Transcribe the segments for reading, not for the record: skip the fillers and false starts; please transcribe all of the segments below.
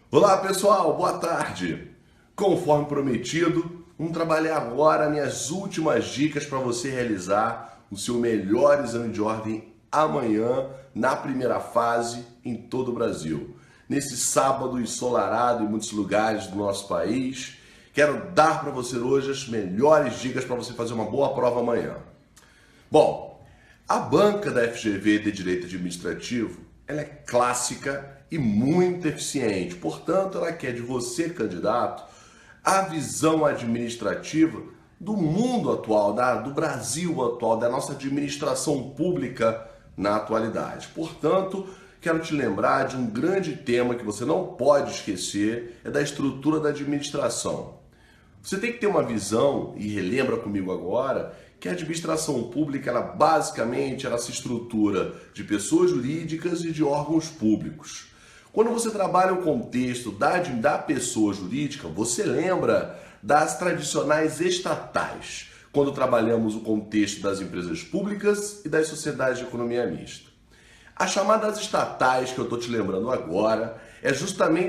Olá pessoal, boa tarde! Conforme prometido, vamos trabalhar agora minhas últimas dicas para você realizar o seu melhor exame de ordem amanhã, na primeira fase, em todo o Brasil. Nesse sábado ensolarado em muitos lugares do nosso país, quero dar para você hoje as melhores dicas para você fazer uma boa prova amanhã. Bom, a banca da FGV de Direito Administrativo, ela é clássica e muito eficiente. Portanto, ela quer de você, candidato, a visão administrativa do mundo atual, do Brasil atual, da nossa administração pública na atualidade. Portanto, quero te lembrar de um grande tema que você não pode esquecer, é da estrutura da administração. Você tem que ter uma visão, e relembra comigo agora, que a administração pública, ela se estrutura de jurídicas e de órgãos públicos. Quando você trabalha o contexto da pessoa jurídica, você lembra das tradicionais estatais, quando trabalhamos o contexto das empresas públicas e das sociedades de economia mista. As chamadas estatais que eu estou te lembrando agora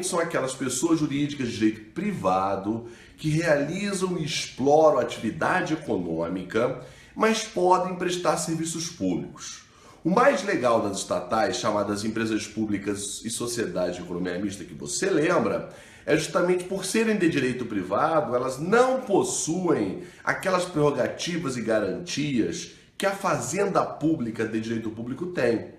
são aquelas pessoas jurídicas de direito privado que realizam e exploram atividade econômica, mas podem prestar serviços públicos. O mais legal das estatais, chamadas empresas públicas e sociedades de economia mista, que você lembra, é justamente por serem de direito privado, elas não possuem aquelas prerrogativas e garantias que a fazenda pública de direito público tem.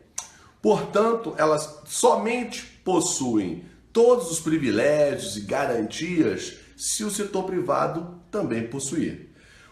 Portanto, elas somente possuem todos os privilégios e garantias se o setor privado também possuir.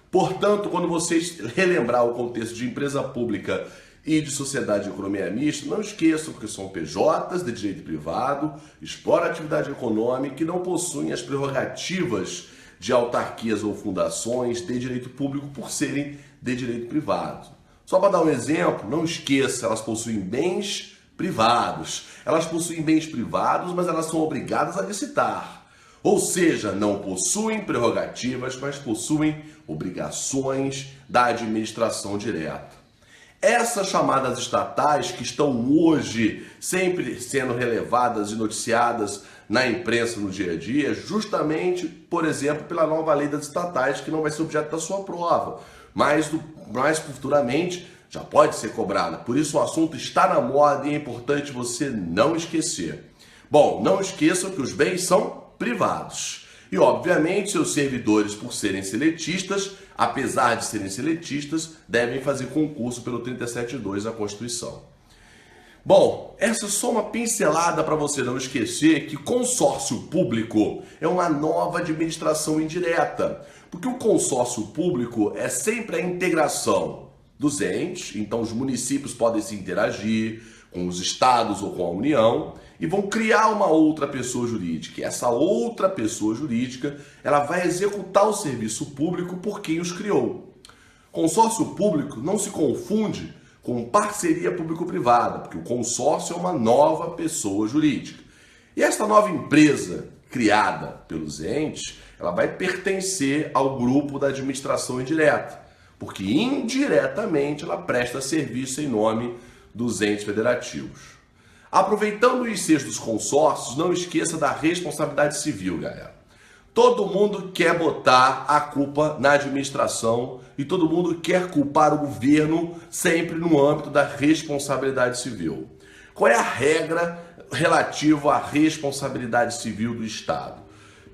Portanto, quando vocês relembrar o contexto de empresa pública e de sociedade de economia mista, não esqueçam que são PJs de direito privado, exploram atividade econômica e não possuem as prerrogativas de autarquias ou fundações de direito público por serem de direito privado. Só para dar um exemplo, não esqueça, elas possuem bens privados. Elas possuem bens privados, mas elas são obrigadas a licitar. Ou seja, não possuem prerrogativas, mas possuem obrigações da administração direta. Essas chamadas estatais, que estão hoje sempre sendo relevadas e noticiadas na imprensa no dia a dia, justamente, por exemplo, pela nova lei das estatais, que não vai ser objeto da sua prova, mas futuramente já pode ser cobrada. Por isso o assunto está na moda e é importante você não esquecer. Bom, não esqueçam que os bens são privados. E, obviamente, seus servidores, por serem seletistas, apesar de serem seletistas, devem fazer concurso pelo 37.2 da Constituição. Bom, essa é só uma pincelada para você não esquecer que consórcio público é uma nova administração indireta, porque o consórcio público é sempre a integração dos entes, então os municípios podem se interagir com os estados ou com a União e vão criar uma outra pessoa jurídica. E essa outra pessoa jurídica, ela vai executar o serviço público por quem os criou. Consórcio público não se confunde com parceria público-privada, porque o consórcio é uma nova pessoa jurídica. E esta nova empresa criada pelos entes, ela vai pertencer ao grupo da administração indireta, porque indiretamente ela presta serviço em nome dos entes federativos. Aproveitando o ensejo dos consórcios, não esqueça da responsabilidade civil, galera. Todo mundo quer botar a culpa na administração e todo mundo quer culpar o governo sempre no âmbito da responsabilidade civil. Qual é a regra relativa à responsabilidade civil do Estado?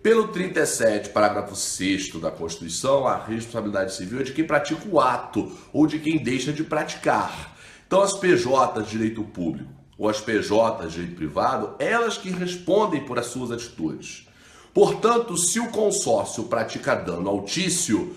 Pelo 37, parágrafo 6º da Constituição, a responsabilidade civil é de quem pratica o ato ou de quem deixa de praticar. Então as PJs de direito público ou as PJs de direito privado, elas que respondem por as suas atitudes. Portanto, se o consórcio pratica dano ao tício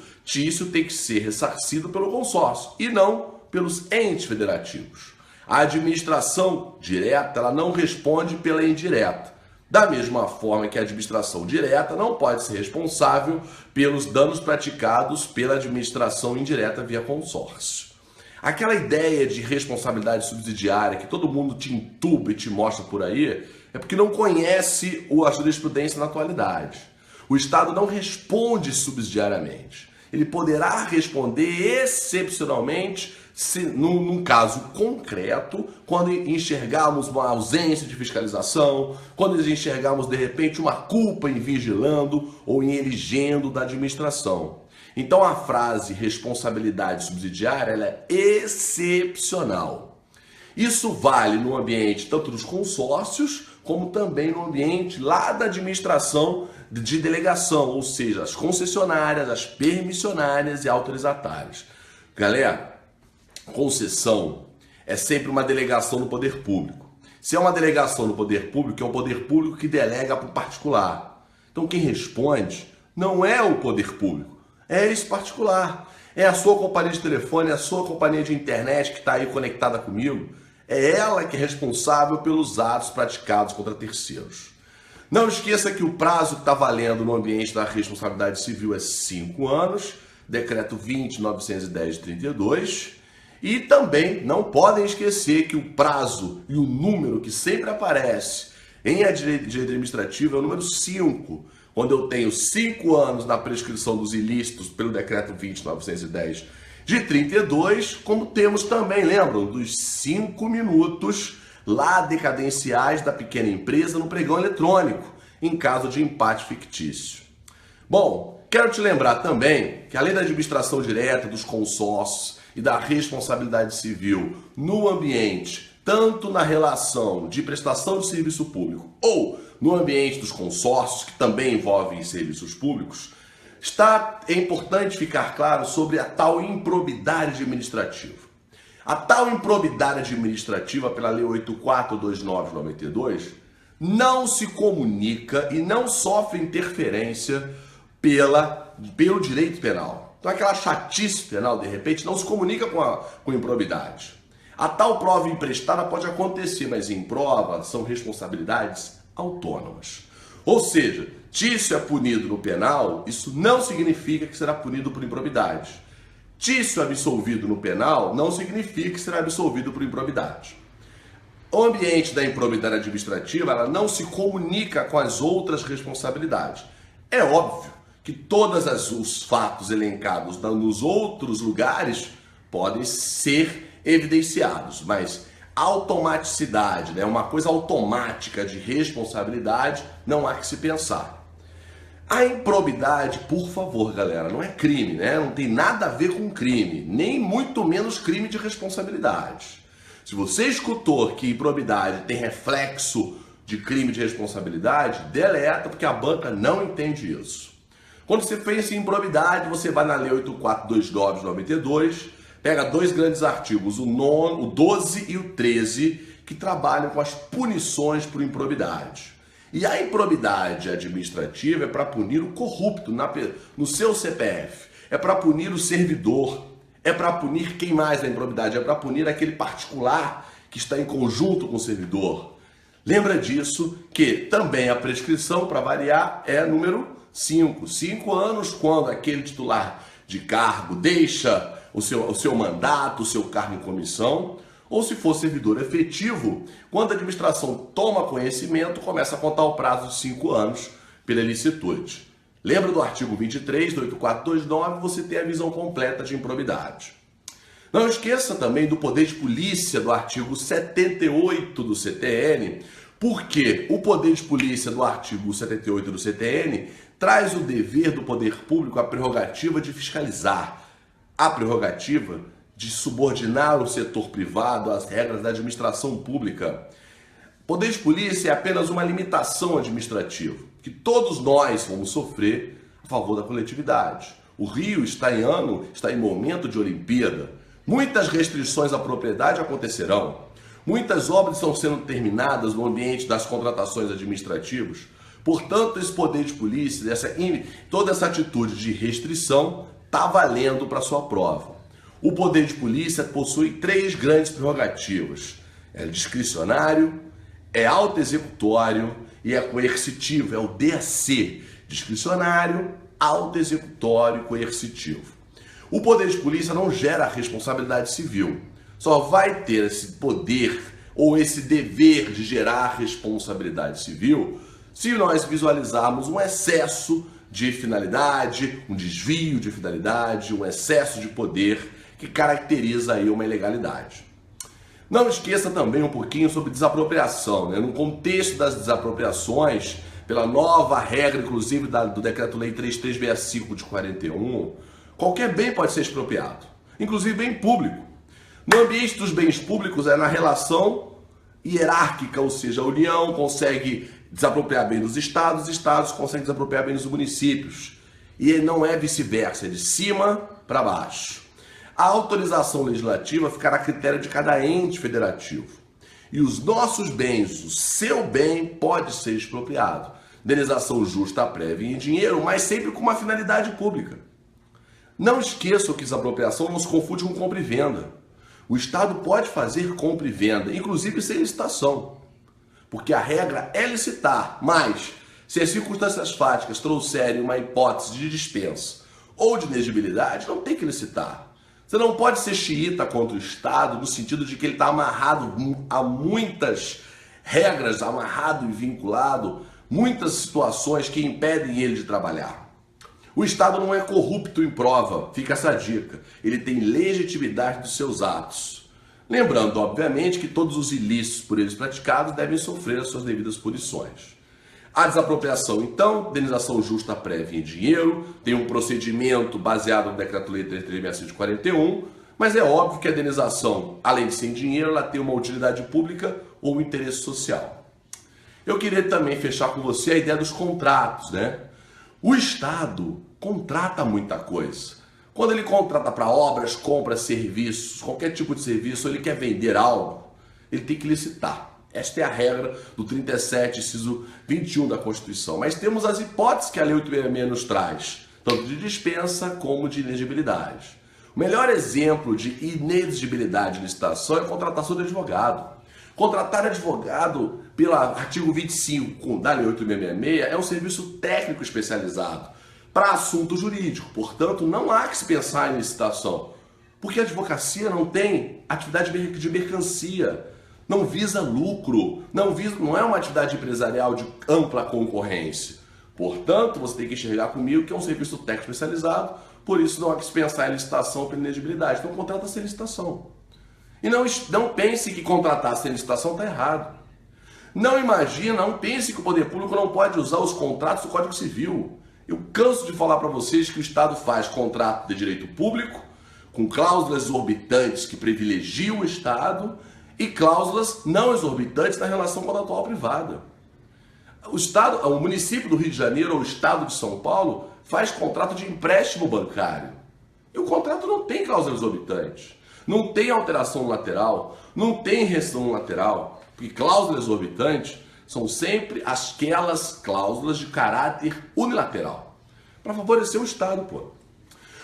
tem que ser ressarcido pelo consórcio e não pelos entes federativos. A administração direta, ela não responde pela indireta. Da mesma forma que a administração direta não pode ser responsável pelos danos praticados pela administração indireta via consórcio. Aquela ideia de responsabilidade subsidiária que todo mundo te entuba e te mostra por aí é porque não conhece a jurisprudência na atualidade. O Estado não responde subsidiariamente. Ele poderá responder excepcionalmente num caso concreto, quando enxergarmos uma ausência de fiscalização, quando enxergarmos de repente uma culpa em vigilando ou em eligendo da administração. Então a frase responsabilidade subsidiária ela é excepcional. Isso vale no ambiente tanto dos consórcios, como também no ambiente lá da administração de delegação, ou seja, as concessionárias, as permissionárias e autorizatárias. Galera, concessão é sempre uma delegação no poder público. Se é uma delegação no poder público, é um poder público que delega para o particular. Então quem responde não é o poder público, é esse particular. É a sua companhia de telefone, é a sua companhia de internet que está aí conectada comigo. É ela que é responsável pelos atos praticados contra terceiros. Não esqueça que o prazo que está valendo no ambiente da responsabilidade civil é 5 anos, decreto 20.910 de 32. E também não podem esquecer que o prazo e o número que sempre aparece em direito administrativo é o número 5. Quando eu tenho 5 anos na prescrição dos ilícitos pelo decreto 20.910 de 32, como temos também, lembram, dos 5 minutos lá decadenciais da pequena empresa no pregão eletrônico, em caso de empate fictício. Bom, quero te lembrar também que além da administração direta dos consórcios e da responsabilidade civil no ambiente, tanto na relação de prestação de serviço público ou no ambiente dos consórcios, que também envolvem serviços públicos, é importante ficar claro sobre a tal improbidade administrativa. A tal improbidade administrativa pela Lei 8429/92 não se comunica e não sofre interferência pelo direito penal. Então aquela chatice penal, de repente, não se comunica com improbidade. A tal prova emprestada pode acontecer, mas em prova são responsabilidades autônomas. Ou seja, tício é punido no penal, isso não significa que será punido por improbidade. Tício absolvido no penal não significa que será absolvido por improbidade. O ambiente da improbidade administrativa ela não se comunica com as outras responsabilidades. É óbvio que todos os fatos elencados nos outros lugares podem ser evidenciados, mas automaticidade, né, uma coisa automática de responsabilidade, não há que se pensar. A improbidade, por favor, galera, não é crime, né? Não tem nada a ver com crime, nem muito menos crime de responsabilidade. Se você escutou que improbidade tem reflexo de crime de responsabilidade, deleta, porque a banca não entende isso. Quando você pensa em improbidade, você vai na Lei 8429/92, pega dois grandes artigos, o 12 e o 13, que trabalham com as punições por improbidade. E a improbidade administrativa é para punir o corrupto no seu CPF, é para punir o servidor, é para punir quem mais na improbidade, é para punir aquele particular que está em conjunto com o servidor. Lembra disso que também a prescrição, para variar, é número 5. 5 anos quando aquele titular de cargo deixa o seu mandato, o seu cargo em comissão, ou se for servidor efetivo, quando a administração toma conhecimento, começa a contar o prazo de 5 anos pela ilicitude. Lembra do artigo 23 do 8429, você tem a visão completa de improbidade. Não esqueça também do poder de polícia do artigo 78 do CTN, porque o poder de polícia do artigo 78 do CTN traz o dever do poder público a prerrogativa de fiscalizar, a prerrogativa de subordinar o setor privado às regras da administração pública. Poder de polícia é apenas uma limitação administrativa, que todos nós vamos sofrer a favor da coletividade. O Rio está em momento de Olimpíada. Muitas restrições à propriedade acontecerão. Muitas obras estão sendo terminadas no ambiente das contratações administrativas. Portanto, esse poder de polícia, toda essa atitude de restrição está valendo para sua prova. O poder de polícia possui 3 grandes prerrogativas. É discricionário, é autoexecutório e é coercitivo. É o DAC, discricionário, autoexecutório e coercitivo. O poder de polícia não gera responsabilidade civil. Só vai ter esse poder ou esse dever de gerar responsabilidade civil se nós visualizarmos um excesso de finalidade, um desvio de finalidade, um excesso de poder que caracteriza aí uma ilegalidade. Não esqueça também um pouquinho sobre desapropriação, né? No contexto das desapropriações, pela nova regra, inclusive do Decreto-Lei 3365 de 41, qualquer bem pode ser expropriado, inclusive bem público. No ambiente dos bens públicos é na relação hierárquica, ou seja, a União consegue desapropriar bem dos estados, os estados conseguem desapropriar bem dos municípios. E não é vice-versa, é de cima para baixo. A autorização legislativa ficará a critério de cada ente federativo. E os nossos bens, o seu bem, pode ser expropriado. Indenização justa, prévia em dinheiro, mas sempre com uma finalidade pública. Não esqueçam que desapropriação não se confunde com compra e venda. O Estado pode fazer compra e venda, inclusive sem licitação. Porque a regra é licitar, mas se as circunstâncias fáticas trouxerem uma hipótese de dispensa ou de inexigibilidade, não tem que licitar. Você não pode ser xiita contra o Estado no sentido de que ele está amarrado a muitas regras, amarrado e vinculado, muitas situações que impedem ele de trabalhar. O Estado não é corrupto em prova, fica essa dica. Ele tem legitimidade dos seus atos. Lembrando, obviamente, que todos os ilícitos por eles praticados devem sofrer as suas devidas punições. A desapropriação, então, indenização justa prévia em dinheiro, tem um procedimento baseado no Decreto-Lei 3365 de 41, mas é óbvio que a indenização, além de ser em dinheiro, ela tem uma utilidade pública ou um interesse social. Eu queria também fechar com você a ideia dos contratos, né? O Estado contrata muita coisa. Quando ele contrata para obras, compras, serviços, qualquer tipo de serviço, ele quer vender algo, ele tem que licitar. Esta é a regra do 37, inciso 21 da Constituição. Mas temos as hipóteses que a Lei 866 nos traz, tanto de dispensa como de inexigibilidade. O melhor exemplo de inexigibilidade de licitação é a contratação de advogado. Contratar advogado pelo artigo 25 da Lei 8666 é um serviço técnico especializado para assunto jurídico. Portanto, não há que se pensar em licitação, porque a advocacia não tem atividade de mercancia. Não visa lucro, não é uma atividade empresarial de ampla concorrência. Portanto, você tem que enxergar comigo que é um serviço técnico especializado, por isso não há que se pensar em licitação pela inexigibilidade. Então contrata sem licitação. E não pense que contratar sem licitação está errado. Não pense que o poder público não pode usar os contratos do Código Civil. Eu canso de falar para vocês que o Estado faz contrato de direito público, com cláusulas exorbitantes que privilegiam o Estado, e cláusulas não exorbitantes na relação contratual privada. O município do Rio de Janeiro ou o Estado de São Paulo faz contrato de empréstimo bancário. E o contrato não tem cláusula exorbitante, não tem alteração lateral, não tem restrição lateral, porque cláusulas exorbitantes são sempre aquelas cláusulas de caráter unilateral, para favorecer o Estado, pô.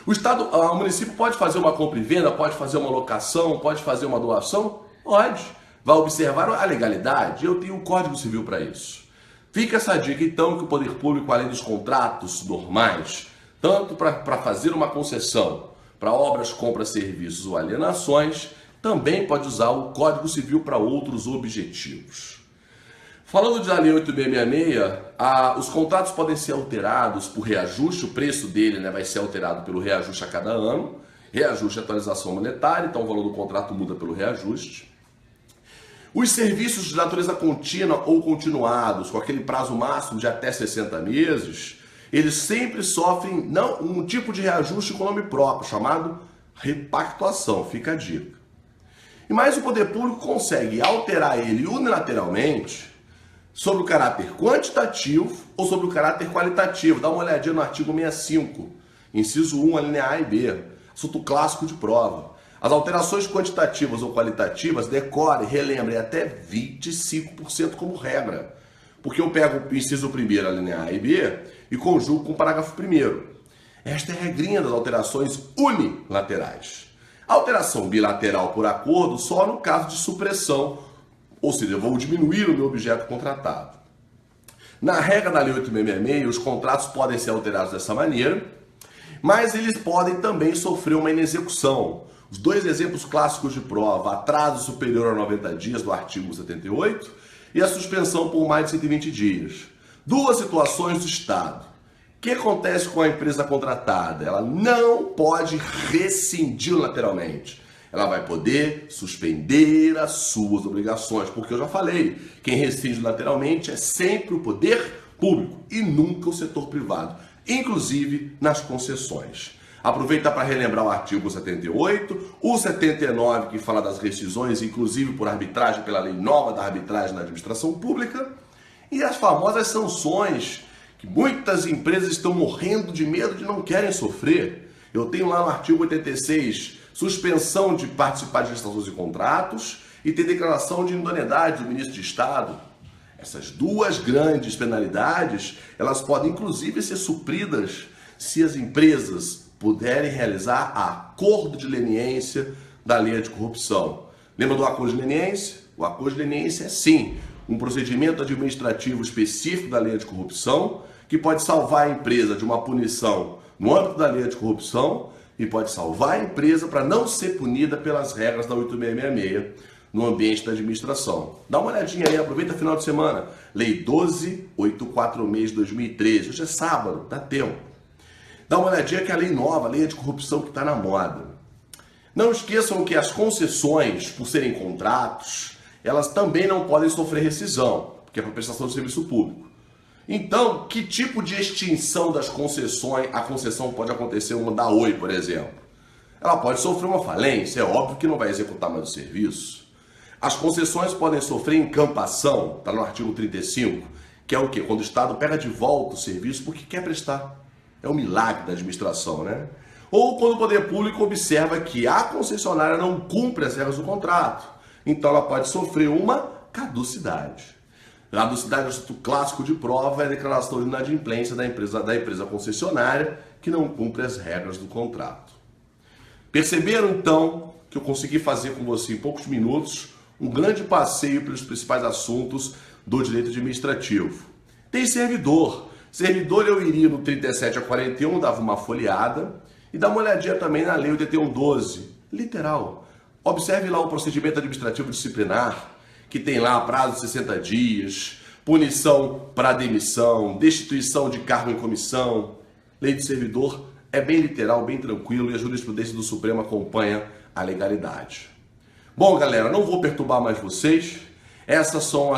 O município pode fazer uma compra e venda, pode fazer uma locação, pode fazer uma doação? Pode. Vai observar a legalidade? Eu tenho um Código Civil para isso. Fica essa dica, então, que o poder público, além dos contratos normais, tanto para fazer uma concessão para obras, compras, serviços ou alienações, também pode usar o Código Civil para outros objetivos. Falando da Lei 8666, os contratos podem ser alterados por reajuste, o preço dele, né, vai ser alterado pelo reajuste a cada ano, reajuste e atualização monetária, então o valor do contrato muda pelo reajuste. Os serviços de natureza contínua ou continuados, com aquele prazo máximo de até 60 meses, eles sempre sofrem um tipo de reajuste com nome próprio, chamado repactuação, fica a dica. E mais o poder público consegue alterar ele unilateralmente sobre o caráter quantitativo ou sobre o caráter qualitativo. Dá uma olhadinha no artigo 65, inciso 1, a linha A e B, assunto clássico de prova. As alterações quantitativas ou qualitativas, decore, relembre, até 25% como regra. Porque eu pego o inciso 1, a linha A e B, e conjugo com o parágrafo 1º. Esta é a regrinha das alterações unilaterais. A alteração bilateral por acordo só no caso de supressão, ou seja, eu vou diminuir o meu objeto contratado. Na regra da Lei 8666, os contratos podem ser alterados dessa maneira, mas eles podem também sofrer uma inexecução. Os dois exemplos clássicos de prova, atraso superior a 90 dias do artigo 78 e a suspensão por mais de 120 dias. Duas situações do Estado. que acontece com a empresa contratada? Ela não pode rescindir unilateralmente. Ela vai poder suspender as suas obrigações, porque eu já falei, quem rescinde unilateralmente é sempre o poder público e nunca o setor privado, inclusive nas concessões. Aproveita para relembrar o artigo 78, o 79 que fala das rescisões, inclusive por arbitragem, pela lei nova da arbitragem na administração pública, e as famosas sanções que muitas empresas estão morrendo de medo de não querem sofrer. Eu tenho lá no artigo 86, suspensão de participar de licitações e contratos, e tem declaração de idoneidade do ministro de Estado. Essas duas grandes penalidades, elas podem inclusive ser supridas se as empresas puderem realizar acordo de leniência da lei anticorrupção. Lembra do acordo de leniência? O acordo de leniência é sim um procedimento administrativo específico da lei anticorrupção que pode salvar a empresa de uma punição no âmbito da lei anticorrupção e pode salvar a empresa para não ser punida pelas regras da 8666 no ambiente da administração. Dá uma olhadinha aí, aproveita o final de semana. Lei 12.846 de 2013. Hoje é sábado, dá tempo. Dá uma olhadinha que é a lei nova, a lei anticorrupção que está na moda. Não esqueçam que as concessões, por serem contratos, elas também não podem sofrer rescisão, porque é para prestação de serviço público. Então, que tipo de extinção das concessões, a concessão pode acontecer uma da Oi, por exemplo? Ela pode sofrer uma falência, é óbvio que não vai executar mais o serviço. As concessões podem sofrer encampação, está no artigo 35, que é o quê? Quando o Estado pega de volta o serviço porque quer prestar. É um milagre da administração, né? Ou quando o poder público observa que a concessionária não cumpre as regras do contrato. Então ela pode sofrer uma caducidade. A caducidade é o assunto clássico de prova, é a declaração de inadimplência da empresa concessionária que não cumpre as regras do contrato. Perceberam então que eu consegui fazer com você em poucos minutos um grande passeio pelos principais assuntos do direito administrativo. Tem servidor. Servidor eu iria no 37 a 41, dava uma folheada e dá uma olhadinha também na lei 8112, literal. Observe lá o procedimento administrativo disciplinar, que tem lá prazo de 60 dias, punição para demissão, destituição de cargo em comissão. Lei de servidor é bem literal, bem tranquilo e a jurisprudência do Supremo acompanha a legalidade. Bom, galera, não vou perturbar mais vocês. Essas são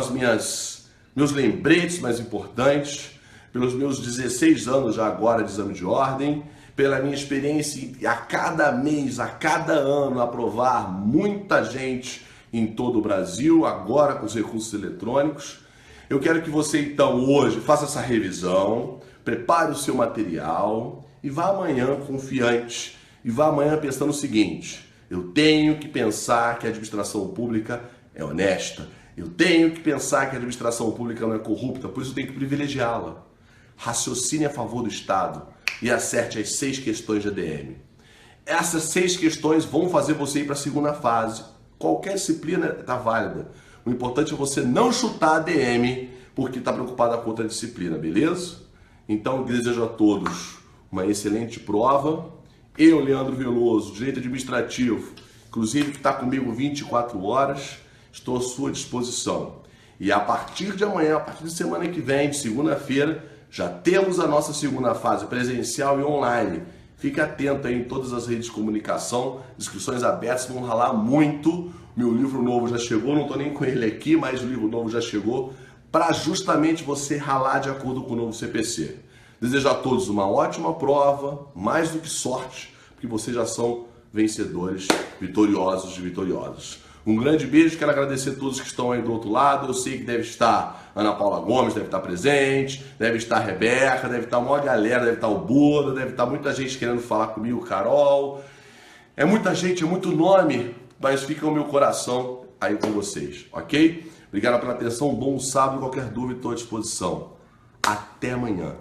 meus lembretes mais importantes, pelos meus 16 anos já agora de exame de ordem, pela minha experiência a cada mês, a cada ano, aprovar muita gente em todo o Brasil, agora com os recursos eletrônicos. Eu quero que você, então, hoje faça essa revisão, prepare o seu material e vá amanhã confiante. E vá amanhã pensando o seguinte: eu tenho que pensar que a administração pública é honesta. Eu tenho que pensar que a administração pública não é corrupta, por isso eu tenho que privilegiá-la. Raciocine a favor do Estado e acerte as 6 questões de ADM. Essas 6 questões vão fazer você ir para a segunda fase. Qualquer disciplina está válida. O importante é você não chutar a ADM porque está preocupada com outra disciplina, beleza? Então, eu desejo a todos uma excelente prova. Eu, Leandro Veloso, Direito Administrativo, inclusive que está comigo 24 horas, estou à sua disposição. E a partir de amanhã, a partir de semana que vem, de segunda-feira, já temos a nossa segunda fase presencial e online. Fique atento aí em todas as redes de comunicação, inscrições abertas, vão ralar muito. Meu livro novo já chegou, não estou nem com ele aqui, mas o livro novo já chegou, para justamente você ralar de acordo com o novo CPC. Desejo a todos uma ótima prova, mais do que sorte, porque vocês já são vencedores, vitoriosos e vitoriosos. Um grande beijo, quero agradecer a todos que estão aí do outro lado. Eu sei que deve estar Ana Paula Gomes, deve estar presente, deve estar a Rebeca, deve estar uma maior galera, deve estar o Buda, deve estar muita gente querendo falar comigo, Carol. É muita gente, é muito nome, mas fica o meu coração aí com vocês, ok? Obrigado pela atenção, um bom sábado, qualquer dúvida estou à disposição. Até amanhã.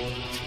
Tchau.